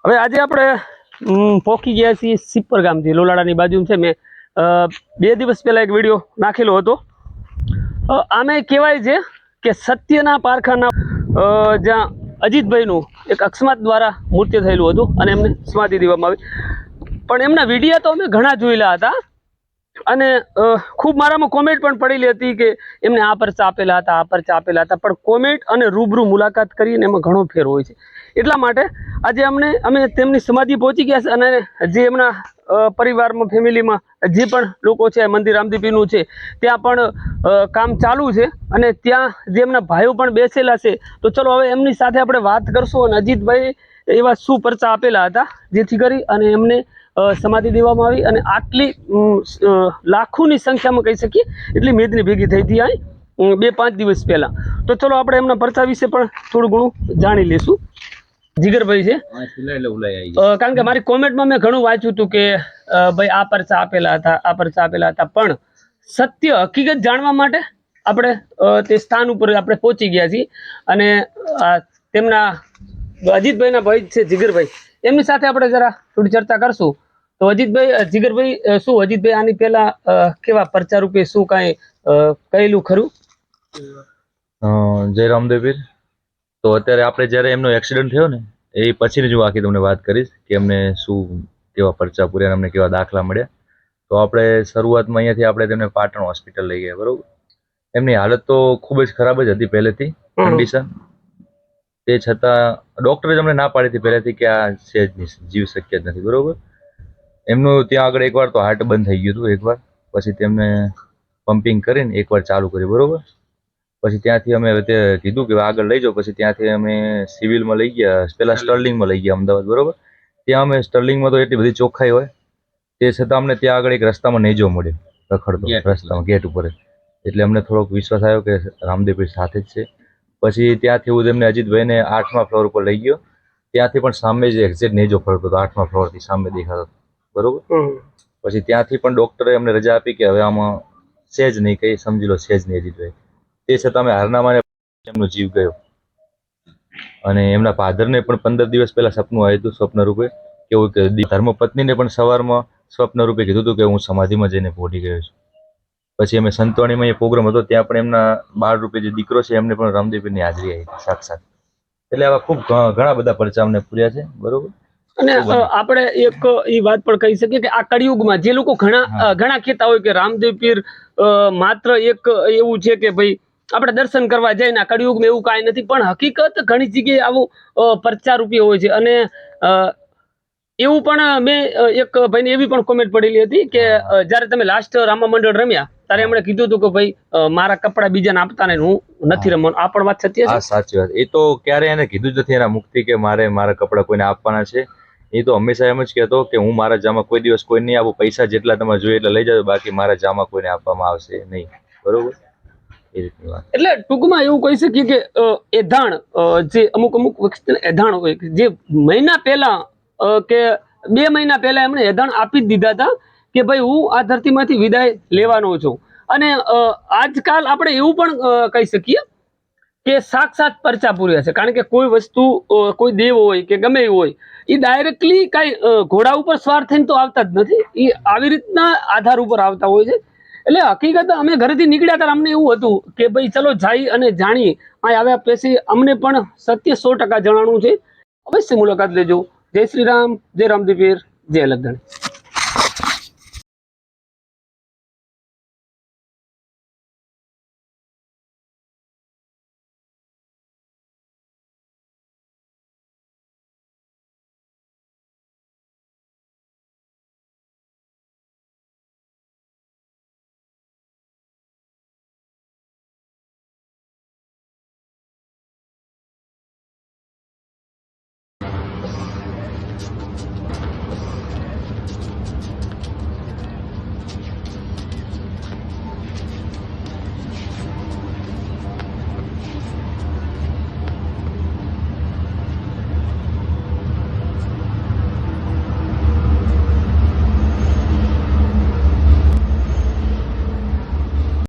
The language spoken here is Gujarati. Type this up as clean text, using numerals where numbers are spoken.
હવે આજે આપણે પહોંચી ગયા છીએ સિપ્પર ગામથી, લોલાડાની બાજુમાં છે. મેં 2 દિવસ પહેલાં એક વિડીયો નાખેલો હતો. આમે કહેવાય છે કે સત્યના પારખાના જ્યાં અજીતભાઈનું એક અકસ્માત દ્વારા મૃત્યુ થયેલું હતું અને એમને સમાધિ દેવામાં આવી. પણ એમના વિડીયો તો અમે ઘણા જોયેલા હતા અને ખૂબ મારામાં કોમેન્ટ પણ પડેલી હતી કે એમને આ પરચા આપેલા હતા, આ પરચા આપેલા હતા. પણ કોમેન્ટ અને રૂબરૂ મુલાકાત કરીને એમાં ઘણો ફેર હોય છે. એટલા માટે આજે અમે તેમની સમાધિ પહોંચી ગયા છે અને જે એમના પરિવારમાં, ફેમિલીમાં જે પણ લોકો છે, મંદિર રામદેવપીરનું છે, ત્યાં પણ કામ ચાલુ છે અને ત્યાં જે એમના ભાઈઓ પણ બેસેલા છે. તો ચલો હવે એમની સાથે આપણે વાત કરશું અને અજીતભાઈ એવા શું પરચા આપેલા હતા જેથી કરી અને એમને સમાધિ દેવામાં આવી અને આટલી લાખોની સંખ્યામાં કહી શકીએ એટલી મેદની ભેગી થઈ હતી અહીં 2-5 દિવસ પહેલાં. તો ચલો આપણે એમના પરચા વિશે પણ થોડું ઘણું જાણી લઈશું. જીગરભાઈ છે, કારણ કે મારી કોમેન્ટમાં મેં ઘણું વાંચ્યું હતું કે ભાઈ આ પરચા આપેલા હતા, આ પરચા આપેલા હતા. પણ સત્ય હકીકત જાણવા માટે આપણે તે સ્થાન ઉપર આપણે પહોંચી ગયા છીએ અને તેમના અજીતભાઈના ભાઈ છે જીગરભાઈ, એમની સાથે આપણે જરા થોડી ચર્ચા કરશું. તો જીગરભાઈ શું અજીતભાઈ આની પહેલા કેવા પરચા રૂપે શું કાંઈ કહેલું ખરું? જય રામદેવપીર. તો અત્યારે આપણે જ્યારે એમનો એક્સિડન્ટ થયો ને એ પછીની જ હું આખી તમને વાત કરીશ કે એમને શું કેવા પરચા પૂર્યા, અમને કેવા દાખલા મળ્યા. તો આપણે શરૂઆતમાં અહીંયાથી આપણે તેમને પાટણ હોસ્પિટલ લઈ ગયા, બરોબર. એમની હાલત તો ખૂબ જ ખરાબ જ હતી પહેલેથી, કન્ડિશન. તે છતાં ડૉક્ટરે જ અમને ના પાડી હતી પહેલેથી કે આ સેજ જીવ શક્ય જ નથી, બરોબર. એમનું ત્યાં આગળ એકવાર તો હાર્ટ બંધ થઈ ગયું હતું એકવાર, પછી તેમને પમ્પિંગ કરીને એકવાર ચાલુ કર્યું, બરોબર. પછી ત્યાંથી અમે કીધું કે આગળ લઈ જાઓ. પછી ત્યાંથી અમે સિવિલમાં લઈ ગયા, પહેલાં સ્ટર્લિંગમાં લઈ ગયા અમદાવાદ, બરોબર. ત્યાં અમે સ્ટર્લિંગમાં તો એટલી બધી ચોખ્ખાઈ હોય, તે છતાં અમને ત્યાં આગળ એક રસ્તામાં નેજો મળ્યો, રખડતો રસ્તામાં ગેટ ઉપર. એટલે અમને થોડોક વિશ્વાસ આવ્યો કે રામદેવપીર સાથે જ છે. પછી ત્યાંથી હું તેમને અજીતભાઈને 8મા ફ્લોર ઉપર લઈ ગયો. ત્યાંથી પણ સામે જ એક્ઝેક્ટ નેજો ફરતો હતો, 8મા ફ્લોરથી સામે દેખાતો, બરોબર. પછી ત્યાંથી પણ ડૉક્ટરે અમને રજા આપી કે હવે આમાં સેજ નહીં, કંઈ સમજી લો સેજ નહીં અજીતભાઈ. તે છતાં અમે હારનામાને એમનો જીવ ગયો. અને એમના ફાધરને પણ 15 દિવસ પહેલા સપનું આવ્યું હતું, સ્વપ્ન રૂપે કેવું કે ધર્મપત્નીને પણ સવારમાં સ્વપ્ન રૂપે કીધું હતું કે હું સમાધિમાં જઈને પહોંચી ગયો છું. પછી અમે સંતવાણીમાં એ પ્રોગ્રામ હતો, ત્યાં પણ એમના બાળ રૂપે જે દીકરો છે એમને પણ રામદેવપીરની હાજરી આવી હતી સાક્ષાત. એટલે આવા ખૂબ ઘણા બધા પરચા અમને પૂર્યા છે, બરોબર. અને આપણે એક એ વાત પણ કહી શકીએ કે આ કળિયુગમાં જે લોકો ઘણા કહેતા હોય કે રામદેવપીર માત્ર એક એવું છે કે ભાઈ આપણે દર્શન કરવા જાય ને, આ કળિયુગમાં એવું કાંઈ નથી. પણ હકીકત ઘણી જગ્યાએ આવું પરચા રૂપી હોય છે. અને એવું પણ મેં એક ભાઈને એવી પણ કોમેન્ટ પડેલી હતી કે જ્યારે તમે લાસ્ટ રામા મંડળ રમ્યા ત્યારે એમણે કીધું હતું કે ભાઈ મારા કપડા બીજાને આપતા ને હું નથી રમવાનું. આ પણ વાત સત્ય છે? હા, સાચી વાત. એ તો ક્યારે એને કીધું જ નથી એના મુક્તિ કે મારા કપડા કોઈને આપવાના છે. એ તો હંમેશા એમ જ કહેતો કે હું મારા જામા કોઈ દિવસ કોઈ નહીં આપું, પૈસા જેટલા તમારે જોઈએ એટલે લઈ જાવ, બાકી મારા જામા કોઈને આપવામાં આવશે નહીં, બરોબર. એ રીતની વાત. એટલે ટૂંકમાં એવું કહી શકીએ કે એધાણ જે અમુક વખતે એધાણ હોય જે મહિના પહેલા કે 2 મહિના પહેલા એમણે એધાણ આપી જ દીધા હતા કે ભાઈ હું આ ધરતીમાંથી વિદાય લેવાનો છું. અને આજકાલ આપણે એવું પણ કહી શકીએ કે સાક્ષાત પરચા પૂર્યા છે. કારણ કે કોઈ વસ્તુ, કોઈ દેવ હોય કે ગમે એવું હોય, એ ડાયરેક્ટલી કાંઈ ઘોડા ઉપર સવાર થઈને તો આવતા જ નથી. એ આવી રીતના આધાર ઉપર આવતા હોય છે. એટલે હકીકત અમે ઘરેથી નીકળ્યા ત્યારે અમને એવું હતું કે ભાઈ ચલો જઈ અને જાણીએ. અહીં આવ્યા પછી અમને પણ સત્ય 100% જણાવવાનું છે. અવશ્ય મુલાકાત લેજો. જય શ્રી રામ, જય રામદેવપીર, જય લખધણી.